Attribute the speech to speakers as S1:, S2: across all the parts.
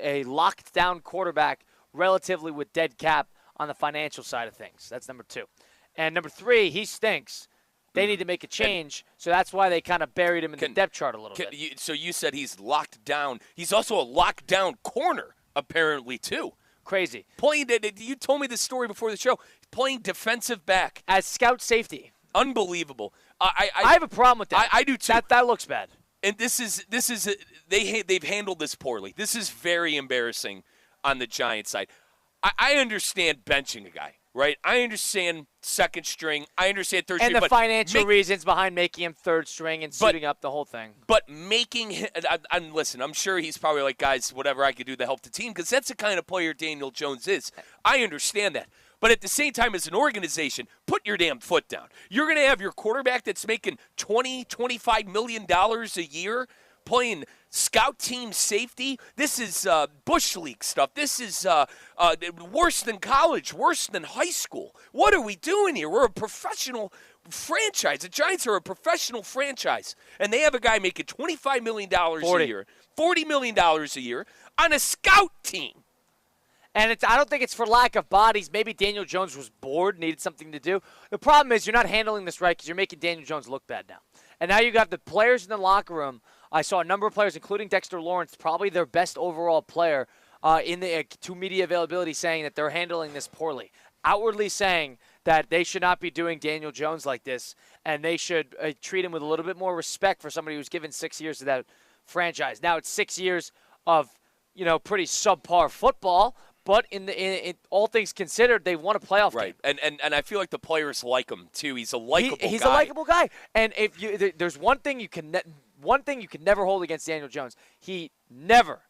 S1: a locked down quarterback relatively with dead cap on the financial side of things. That's number 2. And number 3, he stinks. They need to make a change, so that's why they kind of buried him in the depth chart a little bit.
S2: So you said he's locked down. He's also a locked down corner, apparently, too.
S1: Crazy.
S2: You told me this story before the show. Playing defensive back.
S1: As scout safety.
S2: Unbelievable. I
S1: have a problem with that.
S2: I do, too.
S1: That looks bad.
S2: And they've handled this poorly. This is very embarrassing on the Giants side. I understand benching a guy, right? I understand second string. I understand third string.
S1: And the financial reasons behind making him third string and suiting up the whole thing.
S2: But making him – listen, I'm sure he's probably like, guys, whatever I could do to help the team, because that's the kind of player Daniel Jones is. I understand that. But at the same time, as an organization, put your damn foot down. You're going to have your quarterback that's making $20, $25 million a year playing scout team safety. This is Bush League stuff. This is worse than college, worse than high school. What are we doing here? We're a professional franchise. The Giants are a professional franchise. And they have a guy making $25 million a year, $40 million a year on a scout team.
S1: And I don't think it's for lack of bodies. Maybe Daniel Jones was bored, needed something to do. The problem is you're not handling this right because you're making Daniel Jones look bad now. And now you got the players in the locker room. I saw a number of players, including Dexter Lawrence, probably their best overall player to media availability, saying that they're handling this poorly. Outwardly saying that they should not be doing Daniel Jones like this, and they should treat him with a little bit more respect for somebody who's given 6 years to that franchise. Now it's 6 years of, pretty subpar football. But in all things considered, they won a playoff game.
S2: Right, and I feel like the players like him too. He's a likable guy.
S1: He's a likable guy. And there's one thing you can never hold against Daniel Jones. He never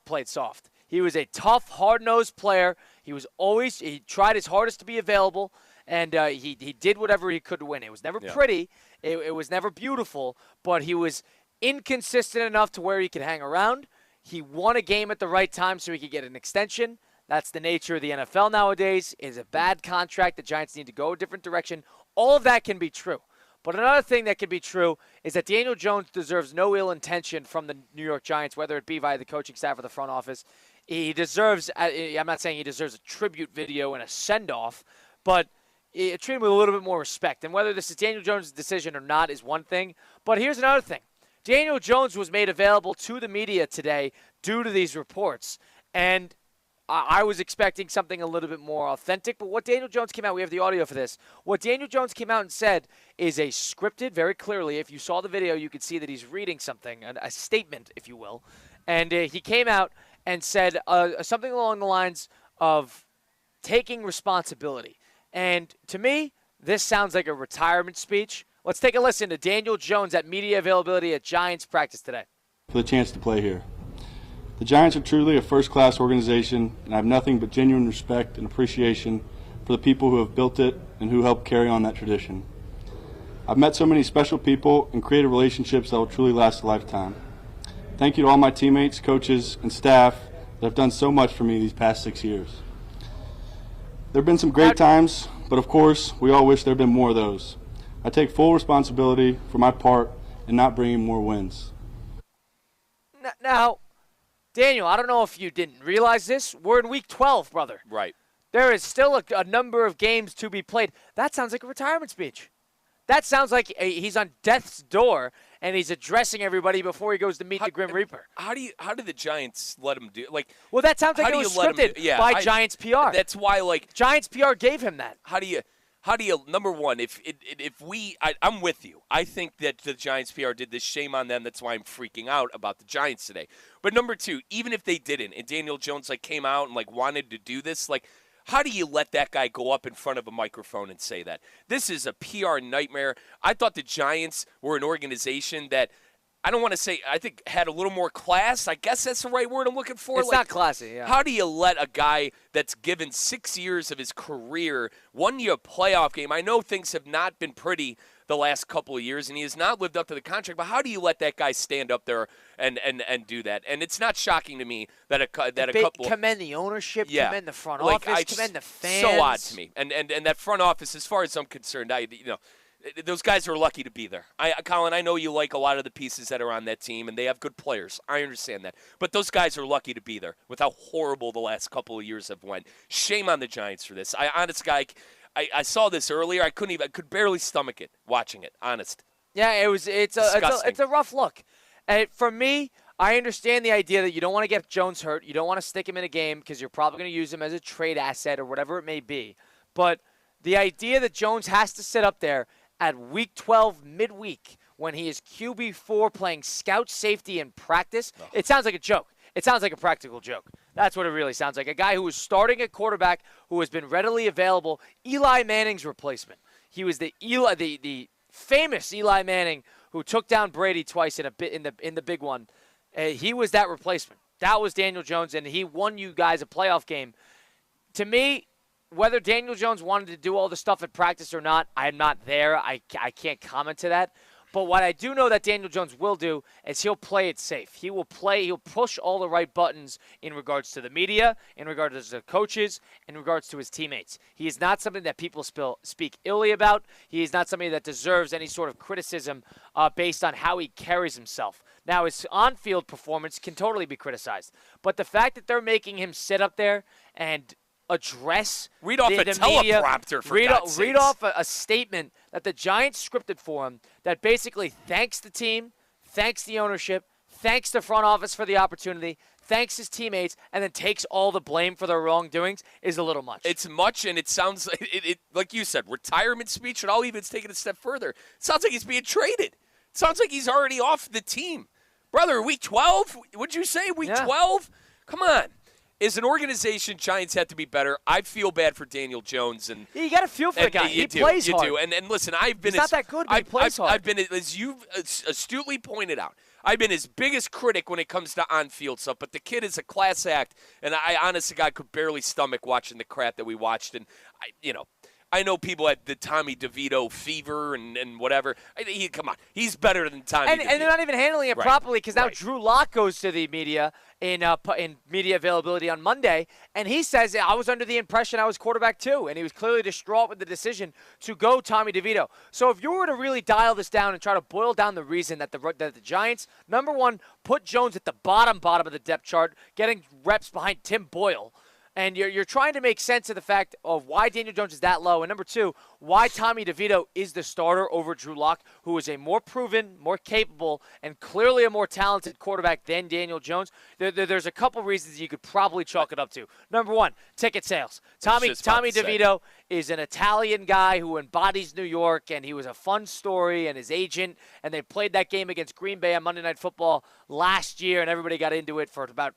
S1: played soft. He was a tough, hard-nosed player. He tried his hardest to be available, and he did whatever he could to win. It was never pretty. It was never beautiful, but he was inconsistent enough to where he could hang around. He won a game at the right time so he could get an extension. That's the nature of the NFL nowadays. It's a bad contract. The Giants need to go a different direction. All of that can be true. But another thing that can be true is that Daniel Jones deserves no ill intention from the New York Giants, whether it be via the coaching staff or the front office. He deserves, I'm not saying he deserves a tribute video and a send-off, but treat him with a little bit more respect. And whether this is Daniel Jones' decision or not is one thing. But here's another thing. Daniel Jones was made available to the media today due to these reports, and I was expecting something a little bit more authentic, but what Daniel Jones came out, we have the audio for this, what Daniel Jones came out and said is a scripted, very clearly, if you saw the video, you could see that he's reading something, a statement, if you will, and he came out and said something along the lines of taking responsibility, and to me, this sounds like a retirement speech. Let's take a listen to Daniel Jones at media availability at Giants practice today.
S3: For the chance to play here. The Giants are truly a first-class organization, and I have nothing but genuine respect and appreciation for the people who have built it and who helped carry on that tradition. I've met so many special people and created relationships that will truly last a lifetime. Thank you to all my teammates, coaches, and staff that have done so much for me these past 6 years. There have been some great times, but of course, we all wish there had been more of those. I take full responsibility for my part in not bringing more wins.
S1: Now, Daniel, I don't know if you didn't realize this. We're in week 12, brother.
S2: Right.
S1: There is still a number of games to be played. That sounds like a retirement speech. That sounds like he's on death's door and he's addressing everybody before he goes to meet the Grim Reaper.
S2: How did the Giants let him do?
S1: Well, that sounds like it was scripted by Giants PR.
S2: That's why,
S1: Giants PR gave him that.
S2: How do you number one, I'm with you. I think that the Giants PR did this. Shame on them. That's why I'm freaking out about the Giants today. But number two, even if they didn't, and Daniel Jones came out and wanted to do this, how do you let that guy go up in front of a microphone and say that? This is a PR nightmare. I thought the Giants were an organization that, I don't want to say, I think had a little more class. I guess that's the right word I'm looking for.
S1: It's not classy, yeah.
S2: How do you let a guy that's given 6 years of his career, won you a playoff game? I know things have not been pretty the last couple of years, and he has not lived up to the contract, but how do you let that guy stand up there and do that? And it's not shocking to me that a couple...
S1: Commend the ownership, commend the front office, commend the fans.
S2: So odd to me. And that front office, as far as I'm concerned, those guys are lucky to be there. Colin, I know you like a lot of the pieces that are on that team, and they have good players. I understand that. But those guys are lucky to be there with how horrible the last couple of years have went. Shame on the Giants for this. I saw this earlier. I could barely stomach it watching it, honest.
S1: Yeah, it's a rough look. And for me, I understand the idea that you don't want to get Jones hurt. You don't want to stick him in a game because you're probably going to use him as a trade asset or whatever it may be. But the idea that Jones has to sit up there at week 12 midweek when he is QB4 playing scout safety in practice, it sounds like a joke. It sounds like a practical joke. That's what it really sounds like. A guy who was starting at quarterback who has been readily available, Eli Manning's replacement. He was the famous Eli Manning who took down Brady twice in the big one. He was that replacement. That was Daniel Jones, and he won you guys a playoff game. To me, whether Daniel Jones wanted to do all the stuff at practice or not, I'm not there. I can't comment to that. But what I do know that Daniel Jones will do is he'll play it safe. He'll push all the right buttons in regards to the media, in regards to the coaches, in regards to his teammates. He is not something that people speak illy about. He is not somebody that deserves any sort of criticism based on how he carries himself. Now, his on-field performance can totally be criticized. But the fact that they're making him sit up there and address
S2: read off
S1: the
S2: a
S1: media,
S2: teleprompter for
S1: read off a statement that the Giants scripted for him that basically thanks the team, thanks the ownership, thanks the front office for the opportunity, thanks his teammates, and then takes all the blame for their wrongdoings is a little much.
S2: It's much, and it sounds like you said, retirement speech, and I'll even take it a step further. It sounds like he's being traded. It sounds like he's already off the team. Brother, week 12? Would you say week 12? Come on. As an organization, Giants have to be better. I feel bad for Daniel Jones, and
S1: you got to feel for the guy. He plays hard.
S2: You do. And listen, I've been
S1: He's not that good, but he plays hard.
S2: I've been, as you've astutely pointed out, I've been his biggest critic when it comes to on-field stuff. But the kid is a class act, and I honestly, God, could barely stomach watching the crap that we watched. And I know people had the Tommy DeVito fever and whatever. Come on, he's better than Tommy DeVito.
S1: And they're not even handling it properly because now Drew Lock goes to the media in media availability on Monday, and he says, I was under the impression I was quarterback too, and he was clearly distraught with the decision to go Tommy DeVito. So if you were to really dial this down and try to boil down the reason that the Giants, number one, put Jones at the bottom of the depth chart, getting reps behind Tim Boyle, and you're trying to make sense of the fact of why Daniel Jones is that low. And number two, why Tommy DeVito is the starter over Drew Lock, who is a more proven, more capable, and clearly a more talented quarterback than Daniel Jones. There's a couple reasons you could probably chalk it up to. Number one, ticket sales. Tommy DeVito is an Italian guy who embodies New York, and he was a fun story, and his agent, and they played that game against Green Bay on Monday Night Football last year, and everybody got into it for about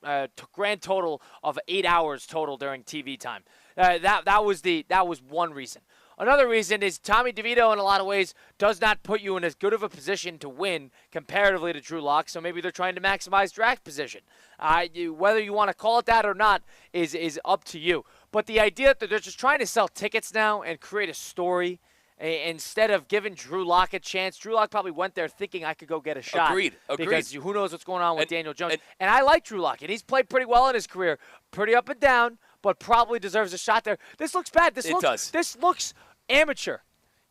S1: grand total of 8 hours total during TV time. That was one reason. Another reason is Tommy DeVito, in a lot of ways, does not put you in as good of a position to win comparatively to Drew Lock, so maybe they're trying to maximize draft position. Whether you want to call it that or not is up to you. But the idea that they're just trying to sell tickets now and create a story instead of giving Drew Lock a chance. Drew Lock probably went there thinking I could go get a shot.
S2: Agreed.
S1: Because who knows what's going on with Daniel Jones. And I like Drew Lock, and he's played pretty well in his career. Pretty up and down, but probably deserves a shot there. This looks bad. This looks amateur.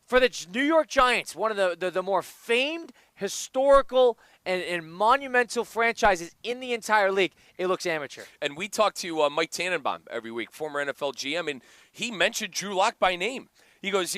S1: For the New York Giants, one of the more famed, historical, and monumental franchises in the entire league, it looks amateur.
S2: And we talk to Mike Tannenbaum every week, former NFL GM, and he mentioned Drew Lock by name. He goes,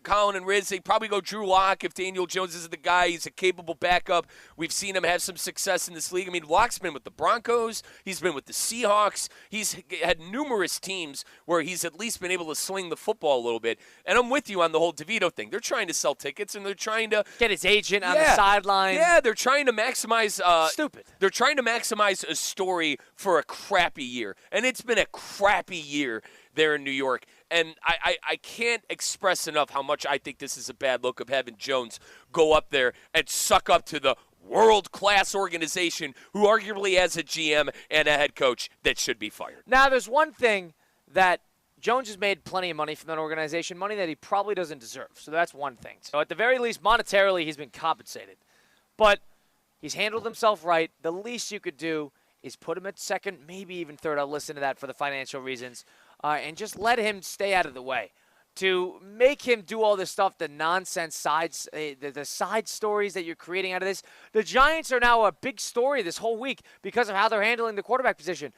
S2: Colin and Riz, they probably go Drew Lock if Daniel Jones is the guy. He's a capable backup. We've seen him have some success in this league. I mean, Lock's been with the Broncos. He's been with the Seahawks. He's had numerous teams where he's at least been able to sling the football a little bit. And I'm with you on the whole DeVito thing. They're trying to sell tickets, and they're trying to
S1: get his agent on the sideline.
S2: Yeah, they're trying to maximize.
S1: Stupid.
S2: They're trying to maximize a story for a crappy year. And it's been a crappy year there in New York. And I can't express enough how much I think this is a bad look of having Jones go up there and suck up to the world-class organization who arguably has a GM and a head coach that should be fired.
S1: Now, there's one thing that Jones has made plenty of money from that organization, money that he probably doesn't deserve. So that's one thing. So at the very least, monetarily, he's been compensated. But he's handled himself right. The least you could do is put him at second, maybe even third. I'll listen to that for the financial reasons. And just let him stay out of the way. to make him do all this stuff, the nonsense sides, the side stories that you're creating out of this. The Giants are now a big story this whole week because of how they're handling the quarterback position.